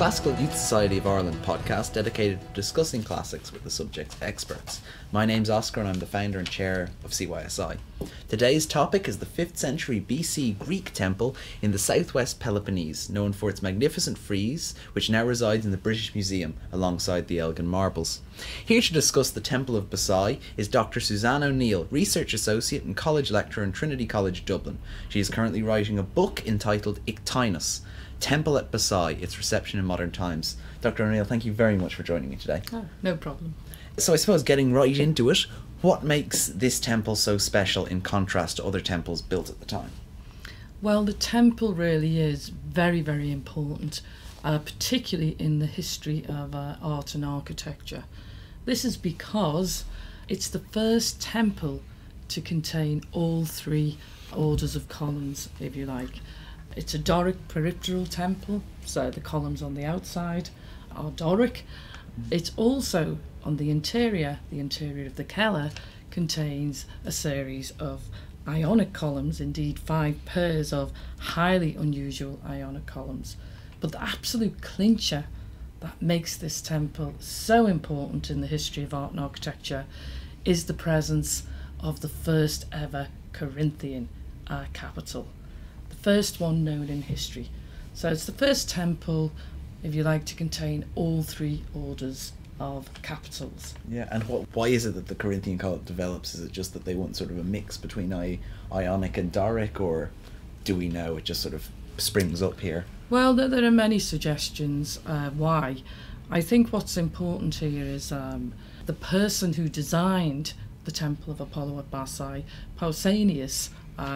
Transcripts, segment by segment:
Classical Youth Society of Ireland podcast dedicated to discussing classics with the subject experts. My name's Oscar and I'm the founder and chair of CYSI. Today's topic is the 5th century BC Greek temple in the southwest Peloponnese, known for its magnificent frieze, which now resides in the British Museum alongside the Elgin Marbles. Here to discuss the Temple of Bassai is Dr. Suzanne O Neil, Research Associate and College Lecturer in Trinity College Dublin. She is currently writing a book entitled Ictinus, Temple at Bassai, Its Reception in Modern Times. Dr. O'Neill, thank you very much for joining me today. Oh, no problem. So I suppose getting right into it, what makes this temple so special in contrast to other temples built at the time? Well, the temple really is very, very important, particularly in the history of art and architecture. This is because it's the first temple to contain all three orders of columns, if you like. It's a Doric peripteral temple, so the columns on the outside are Doric. It's also on the interior of the Keller contains a series of Ionic columns, indeed 5 pairs of highly unusual Ionic columns. But the absolute clincher that makes this temple so important in the history of art and architecture is the presence of the first ever Corinthian capital. First one known in history. So it's the first temple, if you like, to contain all three orders of capitals. Yeah, and why is it that the Corinthian cult develops? Is it just that they want sort of a mix between Ionic and Doric, or do we know it just sort of springs up here? Well, there are many suggestions why. I think what's important here is the person who designed the Temple of Apollo at Bassai, Pausanias,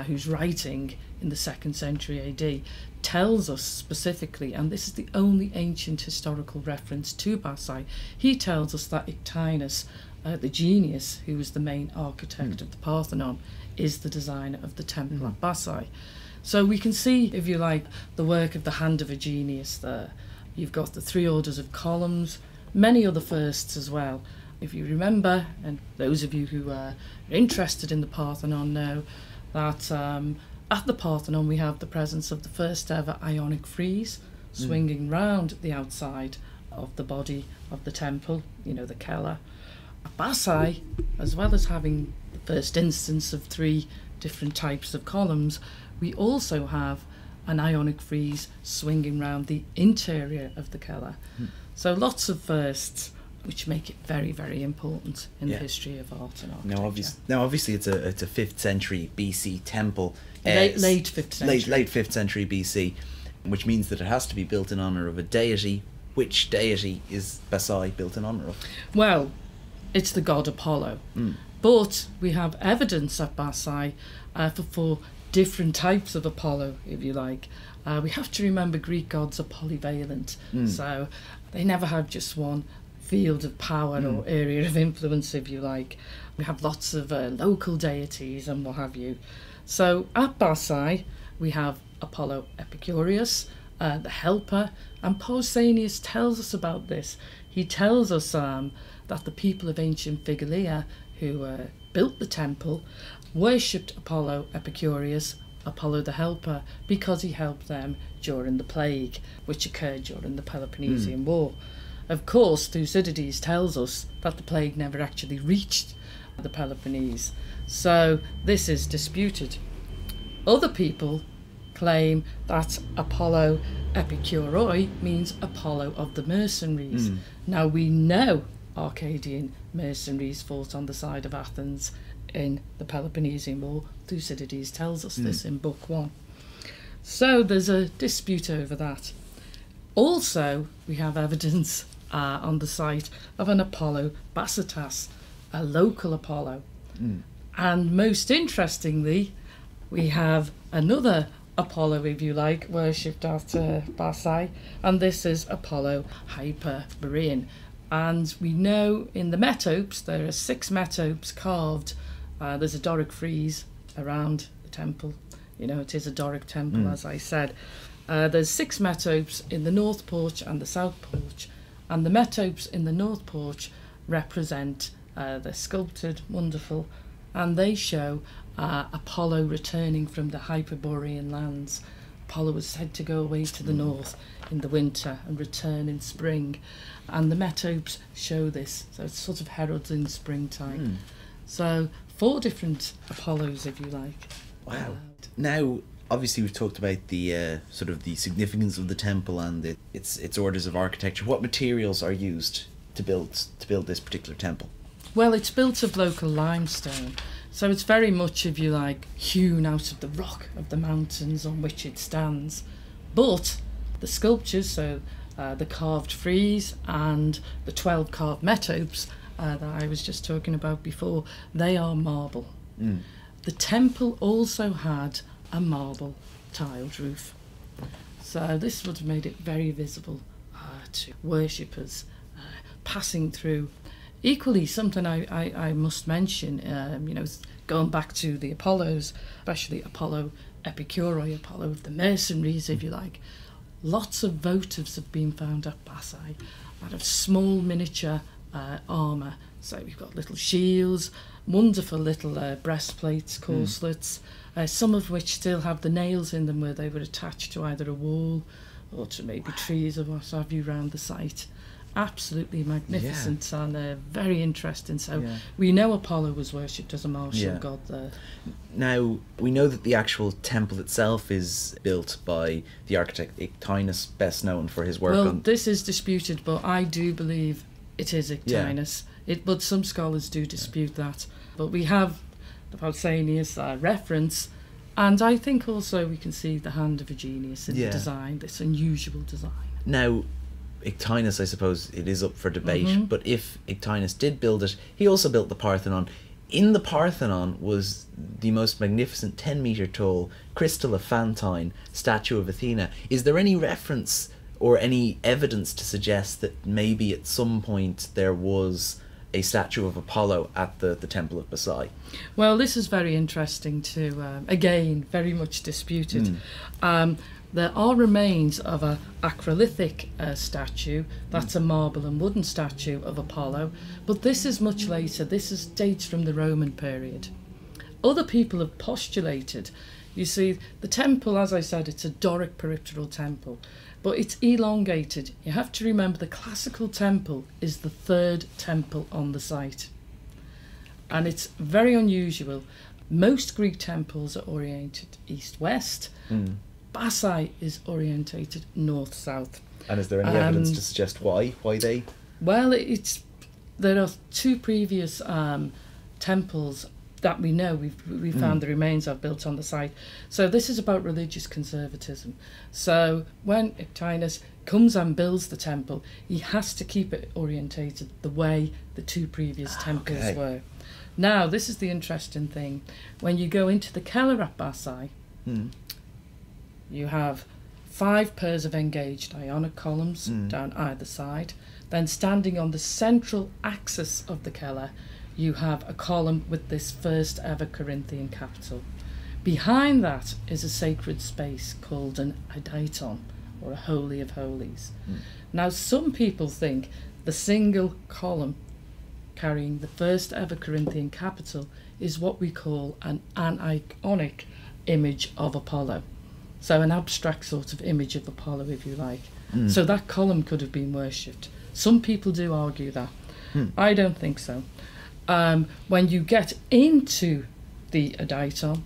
who's writing in the 2nd century AD, tells us specifically, and this is the only ancient historical reference to Bassai, he tells us that Ictinus, the genius who was the main architect of the Parthenon, is the designer of the Temple at Bassai. So we can see, if you like, the work of the hand of a genius there. You've got the 3 orders of columns, many other firsts as well. If you remember, and those of you who are interested in the Parthenon know, that at the Parthenon we have the presence of the first ever Ionic frieze swinging round the outside of the body of the temple, you know, the Keller. At Bassai, as well as having the first instance of 3 different types of columns, we also have an Ionic frieze swinging round the interior of the Keller. So lots of firsts, which make it very, very important in the history of art and architecture. Now, obviously, it's a 5th century BC temple. Late 5th century. Late 5th century BC, which means that it has to be built in honour of a deity. Which deity is Bassai built in honour of? Well, it's the god Apollo. But we have evidence at Bassai for 4 different types of Apollo, if you like. We have to remember Greek gods are polyvalent, so they never have just one field of power or area of influence, if you like. We have lots of local deities and what have you. So at Bassai we have Apollo Epicurus, the helper, and Pausanias tells us about this. He tells us that the people of ancient Figalia who built the temple worshipped Apollo Epicurus, Apollo the helper, because he helped them during the plague which occurred during the Peloponnesian War. Of course, Thucydides tells us that the plague never actually reached the Peloponnese, so this is disputed. Other people claim that Apollo Epicuroi means Apollo of the mercenaries. Now we know Arcadian mercenaries fought on the side of Athens in the Peloponnesian War. Thucydides tells us this in Book 1. So there's a dispute over that. Also, we have evidence on the site of an Apollo Bassatas, a local Apollo. And most interestingly, we have another Apollo, if you like, worshipped at Bassai, and this is Apollo Hyperborean. And we know in the metopes, there are 6 metopes carved. There's a Doric frieze around the temple. You know, it is a Doric temple, as I said. There's 6 metopes in the north porch and the south porch, and the metopes in the north porch represent, they're sculpted, wonderful, and they show Apollo returning from the Hyperborean lands Apollo was said to go away to the north in the winter and return in spring. And the metopes show this, so it's sort of heralding springtime. So 4 different Apollos, if you like. Wow. Now, obviously we've talked about the sort of the significance of the temple and its orders of architecture. What materials are used to build this particular temple? Well, it's built of local limestone, so it's very much, if you like, hewn out of the rock of the mountains on which it stands. But the sculptures, so the carved frieze and the 12 carved metopes that I was just talking about before, they are marble. The temple also had a marble tiled roof. So this would have made it very visible to worshippers passing through. Equally, something I must mention, going back to the Apollos, especially Apollo Epicuroi, Apollo of the mercenaries, if you like, lots of votives have been found at Bassai out of small miniature armour. So we've got little shields, wonderful little breastplates, corselets, some of which still have the nails in them where they were attached to either a wall or to maybe trees or what have you around the site. Absolutely magnificent and very interesting. So we know Apollo was worshipped as a martial god there. Now, we know that the actual temple itself is built by the architect Ictinus, best known for his work on... this is disputed, but I do believe it is Ictinus. But some scholars do dispute that. But we have the Pausanias reference, and I think also we can see the hand of Eugenius in the design, this unusual design. Now, Ictinus, I suppose it is up for debate, but if Ictinus did build it, he also built the Parthenon. In the Parthenon was the most magnificent 10-metre tall crystal ephantine statue of Athena. Is there any reference or any evidence to suggest that maybe at some point there was a statue of Apollo at the Temple of Bassai? Well, this is very interesting too. Again, very much disputed. There are remains of a acrolithic statue. That's a marble and wooden statue of Apollo, but this is much later. This dates from the Roman period. Other people have postulated, you see, the temple, as I said, it's a Doric peripteral temple, but it's elongated. You have to remember the classical temple is the 3rd temple on the site, and it's very unusual. Most Greek temples are oriented east-west. Bassai is orientated north-south. And is there any evidence to suggest why they? Well, there are 2 previous temples that we know we found the remains of built on the site. So this is about religious conservatism. So when Ictinus comes and builds the temple, he has to keep it orientated the way the 2 previous temples were. Now, this is the interesting thing. When you go into the Keller at Bassai, you have 5 pairs of engaged Ionic columns down either side. Then standing on the central axis of the Keller, you have a column with this first ever Corinthian Capital. Behind that is a sacred space called an Adaiton, or a Holy of Holies. Now, some people think the single column carrying the first ever Corinthian Capital is what we call an anionic image of Apollo. So an abstract sort of image of Apollo, if you like. So that column could have been worshipped. Some people do argue that. I don't think so. When you get into the Adaiton,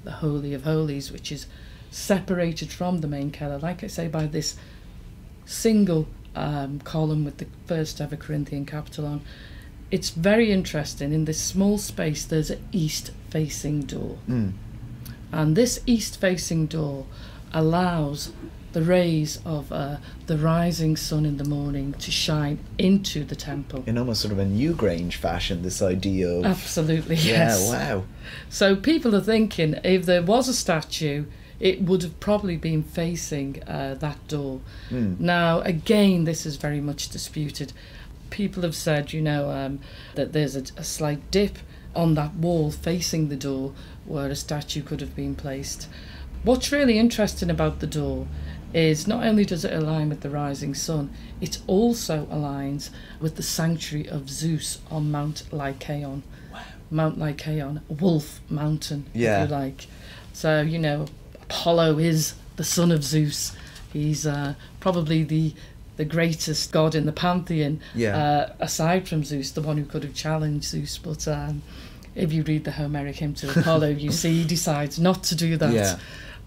the Holy of Holies, which is separated from the main Keller, like I say, by this single column with the first ever Corinthian Capital on, it's very interesting. In this small space, there's an east-facing door. And this east-facing door allows the rays of the rising sun in the morning to shine into the temple. In almost sort of a Newgrange fashion, this idea of... Absolutely, yes. Yeah, wow. So people are thinking, if there was a statue, it would have probably been facing that door. Now, again, this is very much disputed. People have said, that there's a slight dip on that wall facing the door where a statue could have been placed. What's really interesting about the door is not only does it align with the rising sun, it also aligns with the sanctuary of Zeus on Mount Lycaon. Wow. Mount Lycaon, Wolf Mountain, if you like. So, Apollo is the son of Zeus. He's probably the greatest god in the pantheon, aside from Zeus, the one who could have challenged Zeus. But if you read the Homeric hymn to Apollo, you see he decides not to do that. Yeah.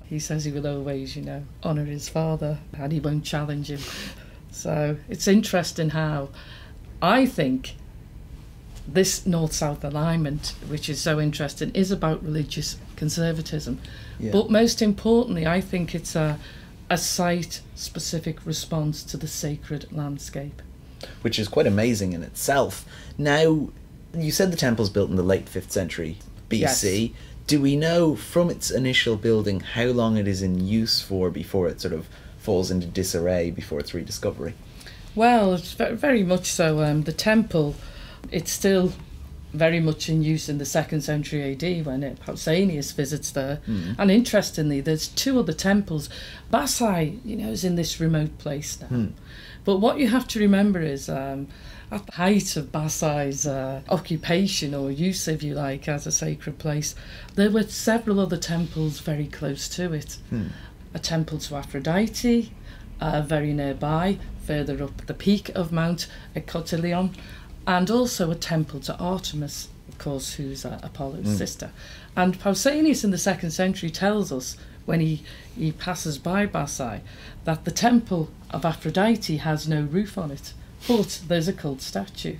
He says he will always, honour his father, and he won't challenge him. So it's interesting how I think this north-south alignment, which is so interesting, is about religious conservatism. Yeah. But most importantly, I think it's a site-specific response to the sacred landscape. Which is quite amazing in itself. Now, you said the temple's built in the late 5th century BC. Yes. Do we know from its initial building how long it is in use for before it sort of falls into disarray, before its rediscovery? Well, it's very much so. The temple, it's still very much in use in the 2nd century AD when Pausanias visits there. And interestingly, there's 2 other temples. Bassai, is in this remote place now. But what you have to remember is at the height of Bassai's occupation or use, if you like, as a sacred place, there were several other temples very close to it. A temple to Aphrodite, very nearby, further up the peak of Mount Cotillon, and also a temple to Artemis, of course, who's Apollo's sister. And Pausanias in the 2nd century tells us, when he passes by Bassai, that the temple of Aphrodite has no roof on it, but there's a cult statue.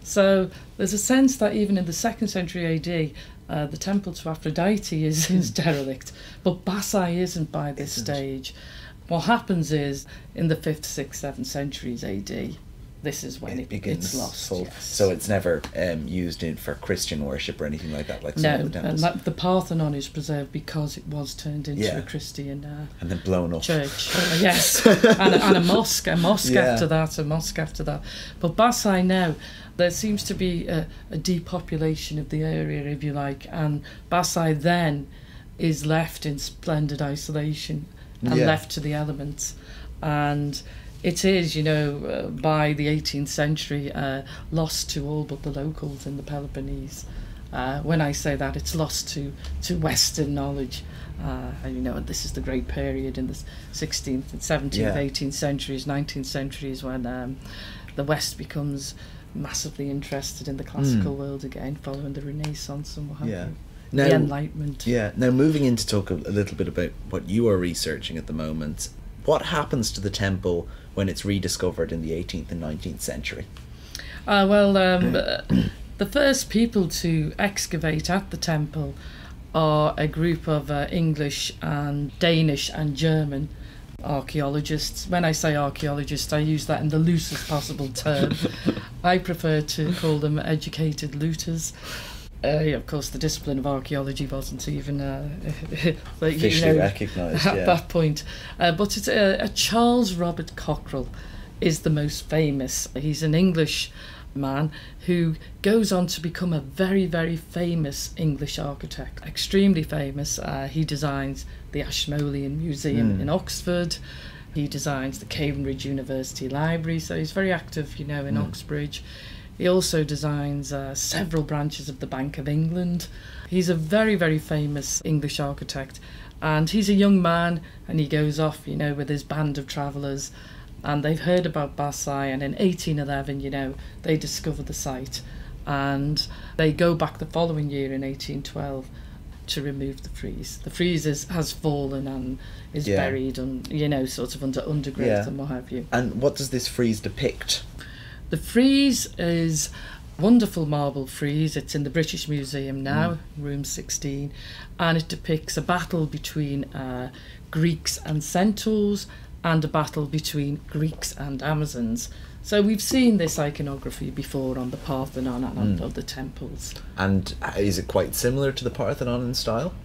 So there's a sense that even in the 2nd century AD, the temple to Aphrodite is derelict, but Bassai isn't by this stage. What happens is, in the 5th, 6th, 7th centuries AD, this is when it's lost. Yes. So it's never used for Christian worship or anything like that, like some of the temples? No, and the Parthenon is preserved because it was turned into a Christian and then blown up. Church. Yes, and a mosque after that. But Bassai now, there seems to be a depopulation of the area, if you like, and Bassai then is left in splendid isolation and left to the elements. And it is, by the 18th century, lost to all but the locals in the Peloponnese. When I say that, it's lost to Western knowledge. And this is the great period in the 16th and 17th, 18th centuries, 19th centuries, when the West becomes massively interested in the classical world again, following the Renaissance and what have you. Now, the Enlightenment. Yeah. Now, moving in to talk a little bit about what you are researching at the moment, what happens to the temple when it's rediscovered in the 18th and 19th century? The first people to excavate at the temple are a group of English and Danish and German archaeologists. When I say archaeologists, I use that in the loosest possible term. I prefer to call them educated looters. Of course, the discipline of archaeology wasn't even officially recognised at that point. But it's Charles Robert Cockerel is the most famous. He's an English man who goes on to become a very, very famous English architect. Extremely famous. He designs the Ashmolean Museum in Oxford. He designs the Cambridge University Library. So he's very active, in Oxbridge. He also designs several branches of the Bank of England. He's a very, very famous English architect. And he's a young man, and he goes off, with his band of travellers. And they've heard about Bassai, and in 1811, they discover the site. And they go back the following year in 1812 to remove the frieze. The frieze has fallen and is buried and, sort of under undergrowth and what have you. And what does this frieze depict? The frieze is wonderful marble frieze. It's in the British Museum now, room 16, and it depicts a battle between Greeks and Centaurs and a battle between Greeks and Amazons. So we've seen this iconography before on the Parthenon and on other temples. And is it quite similar to the Parthenon in style?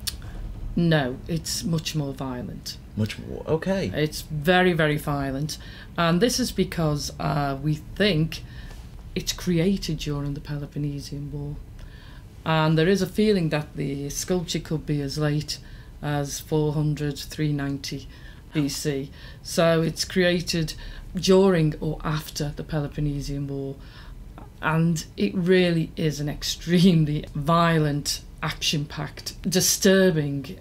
No, it's much more violent. Much more, okay. It's very, very violent. And this is because we think it's created during the Peloponnesian War. And there is a feeling that the sculpture could be as late as 400, 390 BC. So it's created during or after the Peloponnesian War. And it really is an extremely violent action-packed, disturbing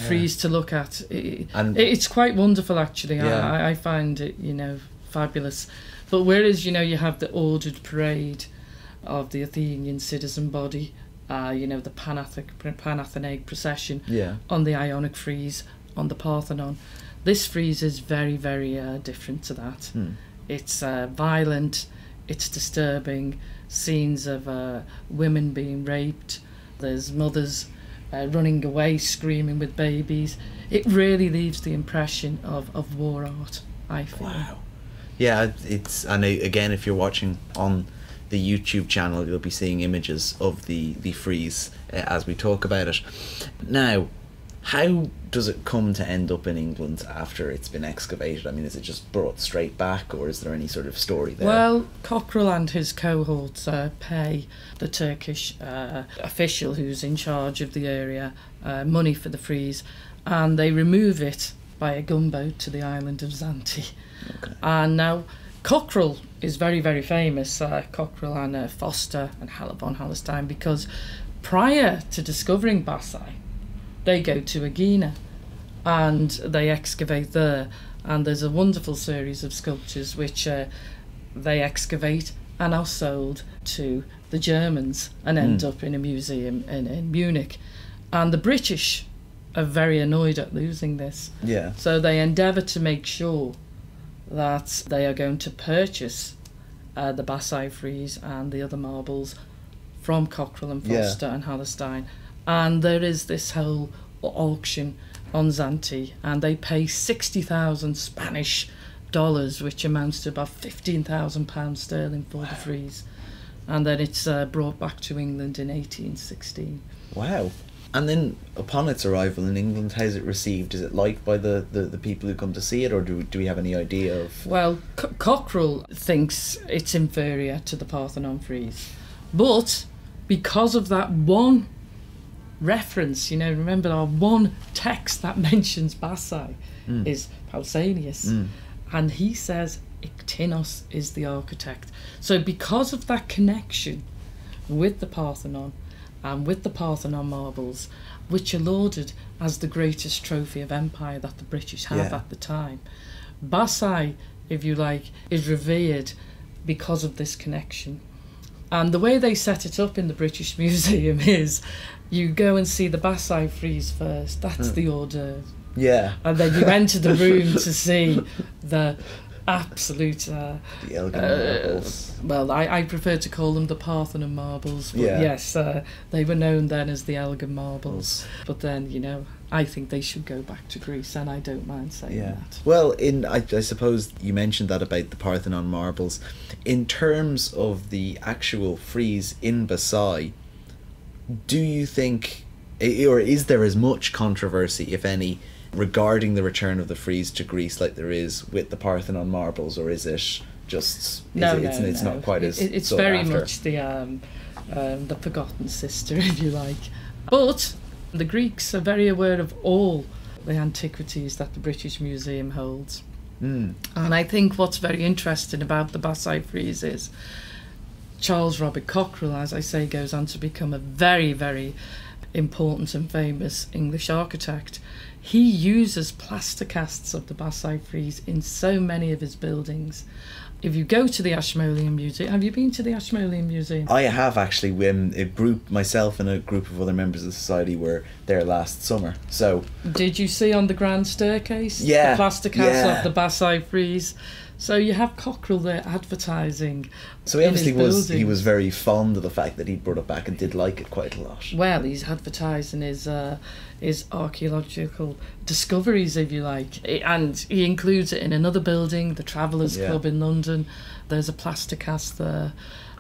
frieze to look at. It's quite wonderful, actually. I find it, fabulous. But whereas, you have the ordered parade of the Athenian citizen body, the Panathenaic procession on the Ionic frieze on the Parthenon, this frieze is very, very different to that. It's violent, it's disturbing, scenes of women being raped, there's mothers running away screaming with babies. It really leaves the impression of war art, I feel. Wow. Yeah, and again, if you're watching on the YouTube channel, you'll be seeing images of the frieze as we talk about it. Now, how does it come to end up in England after it's been excavated? I mean, is it just brought straight back, or is there any sort of story there? Well, Cockerel and his cohorts pay the Turkish official who's in charge of the area money for the frieze, and they remove it by a gunboat to the island of Zante. Okay. And now Cockerel is very, very famous, Cockerel and Foster and von Hallestein, because prior to discovering Bassai, they go to Aegina and they excavate there, and there's a wonderful series of sculptures which they excavate and are sold to the Germans and end up in a museum in Munich. And the British are very annoyed at losing this. Yeah. So they endeavour to make sure that they are going to purchase the Bassai frieze and the other marbles from Cockerel and Foster and Hallestein. And there is this whole auction on Zante, and they pay 60,000 Spanish dollars, which amounts to about £15,000 sterling for the frieze. And then it's brought back to England in 1816. Wow. And then upon its arrival in England, how's it received? Is it liked by the people who come to see it, or do we have any idea of... Well, Cockerel thinks it's inferior to the Parthenon frieze. But because of that one reference, remember our one text that mentions Bassai is Pausanias, and he says Iktinos is the architect. So because of that connection with the Parthenon and with the Parthenon marbles, which are lauded as the greatest trophy of empire that the British have at the time, Bassai, if you like, is revered because of this connection. And the way they set it up in the British Museum is you go and see the Bassai frieze first. That's the hors d'oeuvre. Yeah. And then you enter the room to see the absolute... the Elgin marbles. Well, I prefer to call them the Parthenon marbles. But yes, they were known then as the Elgin marbles. But then, I think they should go back to Greece, and I don't mind saying that. Well, I suppose you mentioned that about the Parthenon marbles. In terms of the actual frieze in Bassai, do you think, or is there as much controversy, if any, regarding the return of the frieze to Greece like there is with the Parthenon marbles, or is it just... It's not quite as... It's very much the forgotten sister, if you like. But the Greeks are very aware of all the antiquities that the British Museum holds. And I think what's very interesting about the Bassai frieze is Charles Robert Cockerel, as I say, goes on to become a very, very important and famous English architect. He uses plaster casts of the Bassai frieze in so many of his buildings. If you go to the Ashmolean Museum... Have you been to the Ashmolean Museum? I have, actually. When myself and a group of other members of the society were there last summer. So, did you see on the grand staircase the plaster cast of the Bassai frieze? So you have Cockerel there advertising. So he was very fond of the fact that he'd brought it back and did like it quite a lot. Well, he's advertising his archaeological discoveries, if you like, and he includes it in another building, the Travellers Club in London. There's a plaster cast there.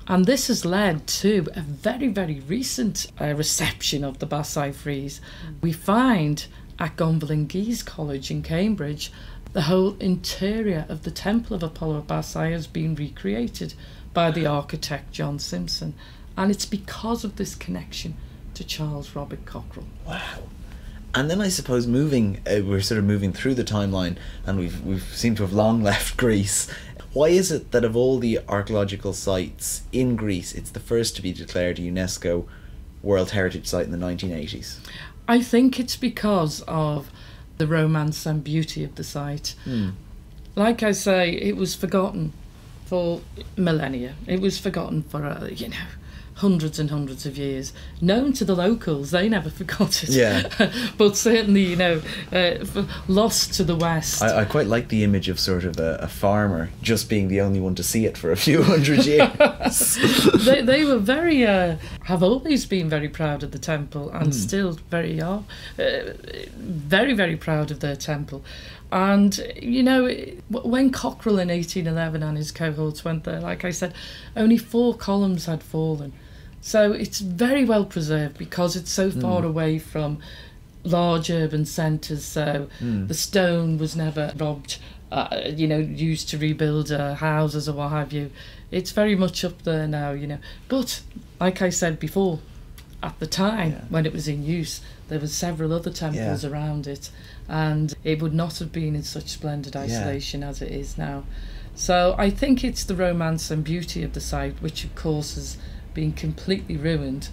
And this has led to a very, very recent reception of the Bassai frieze. We find at Gonville Guise College in Cambridge, the whole interior of the Temple of Apollo at Bassai has been recreated by the architect John Simpson. And it's because of this connection to Charles Robert Cockerel. Wow. And then I suppose we're sort of moving through the timeline, and we've seemed to have long left Greece. Why is it that of all the archaeological sites in Greece, it's the first to be declared a UNESCO World Heritage Site in the 1980s? I think it's because of the romance and beauty of the site. Like I say, it was forgotten for millennia. It was forgotten for, hundreds and hundreds of years. Known to the locals, they never forgot it. Yeah. But certainly, lost to the West. I quite like the image of sort of a farmer just being the only one to see it for a few hundred years. They were very, have always been very proud of the temple, and still very are. Very, very proud of their temple. And, when Cockerel in 1811 and his cohorts went there, like I said, only 4 columns had fallen. So it's very well preserved because it's so far away from large urban centres. So the stone was never robbed, used to rebuild houses or what have you. It's very much up there now, But, like I said before, at the time when it was in use, there were several other temples around it, and it would not have been in such splendid isolation as it is now. So I think it's the romance and beauty of the site, which of course has been completely ruined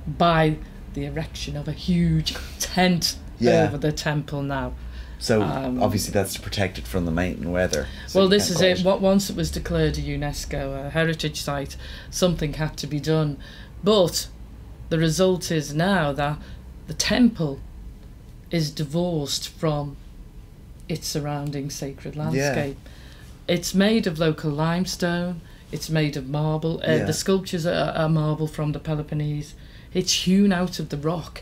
by the erection of a huge tent over the temple now. So obviously that's to protect it from the mountain weather. So well, this is it. Once it was declared a UNESCO heritage site, something had to be done. But the result is now that the temple is divorced from its surrounding sacred landscape. It's made of local limestone. It's made of marble. The sculptures are marble from the Peloponnese. It's hewn out of the rock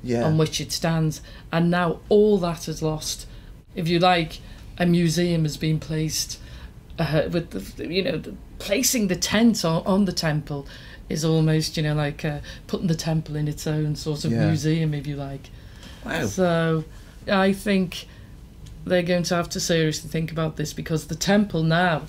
on which it stands, and now all that is lost. If you like, a museum has been placed with placing the tent on the temple is almost like putting the temple in its own sort of museum, if you like. Wow. So I think they're going to have to seriously think about this, because the temple now,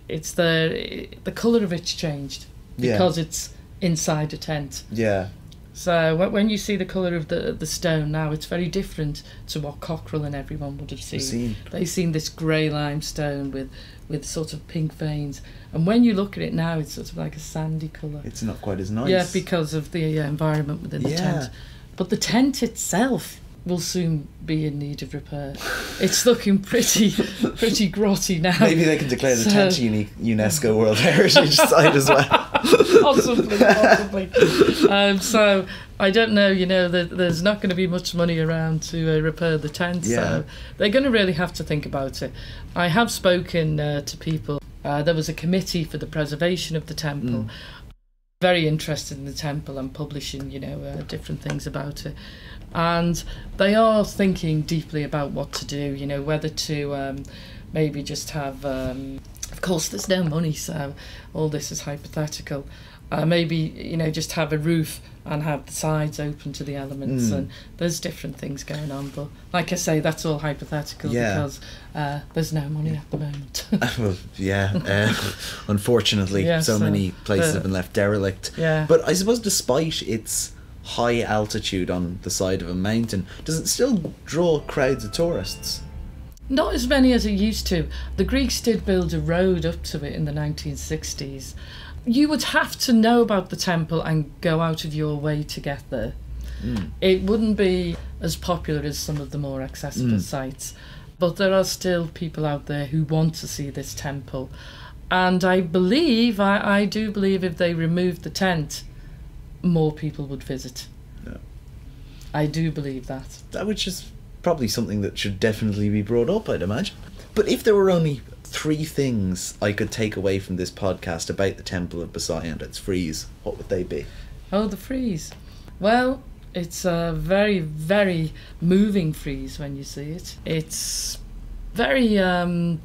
it's the colour of it's changed because it's inside a tent. Yeah. So when you see the colour of the stone now, it's very different to what Cockerel and everyone would have seen. They've seen this grey limestone with sort of pink veins, and when you look at it now, it's sort of like a sandy colour. It's not quite as nice. Yeah, because of the environment within the tent. But the tent itself will soon be in need of repair. It's looking pretty grotty now. Maybe they can declare the tent a UNESCO World Heritage Site as well. Possibly. So I don't know, there's not going to be much money around to repair the tent, so they're going to really have to think about it. I have spoken to people. There was a committee for the preservation of the temple, very interested in the temple and publishing, different things about it. And they are thinking deeply about what to do, whether to maybe just have, of course there's no money, so all this is hypothetical, maybe, just have a roof and have the sides open to the elements, and there's different things going on, but like I say, that's all hypothetical because there's no money at the moment. Well, unfortunately, many places have been left derelict. But I suppose despite its high altitude on the side of a mountain, does it still draw crowds of tourists? Not as many as it used to. The Greeks did build a road up to it in the 1960s. You would have to know about the temple and go out of your way to get there. It wouldn't be as popular as some of the more accessible sites, but there are still people out there who want to see this temple. And I believe, I do believe, if they removed the tent, more people would visit. I do believe that. Which is probably something that should definitely be brought up, I'd imagine. But if there were only 3 things I could take away from this podcast about the Temple of Bassai and its frieze, what would they be? Oh, the frieze. Well, it's a very, very moving frieze when you see it. It's very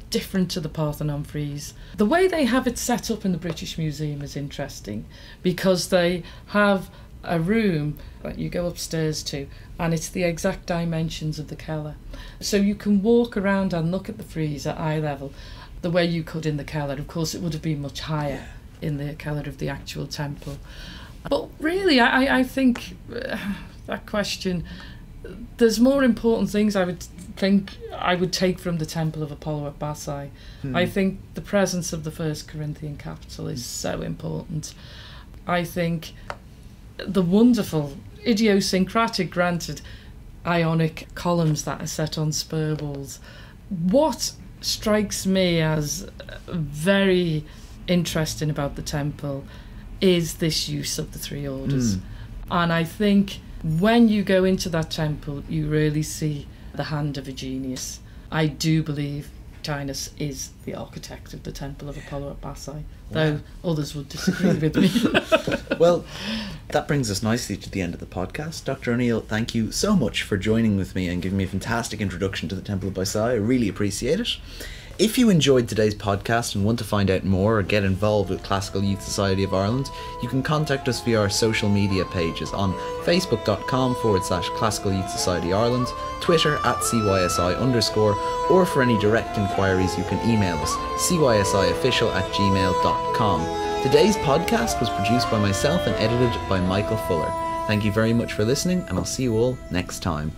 different to the Parthenon frieze. The way they have it set up in the British Museum is interesting, because they have a room that you go upstairs to, and it's the exact dimensions of the cellar. So you can walk around and look at the frieze at eye level the way you could in the cellar. Of course, it would have been much higher in the cellar of the actual temple. But really, I think that question, there's more important things I would take from the Temple of Apollo at Bassai. I think the presence of the first Corinthian capital is so important. I think the wonderful, idiosyncratic, granted, Ionic columns that are set on spur walls. What strikes me as very interesting about the temple is this use of the three orders. And I think when you go into that temple, you really see the hand of a genius. I do believe Tinus is the architect of the Temple of Apollo at Bassai, though others would disagree with me. Well, that brings us nicely to the end of the podcast. Dr. O'Neill, thank you so much for joining with me and giving me a fantastic introduction to the Temple of Bassai. I really appreciate it. If you enjoyed today's podcast and want to find out more or get involved with Classical Youth Society of Ireland, you can contact us via our social media pages on facebook.com/Classical Youth Society Ireland, Twitter @CYSI_, or for any direct inquiries you can email us cysiofficial@gmail.com. Today's podcast was produced by myself and edited by Michael Fuller. Thank you very much for listening, and I'll see you all next time.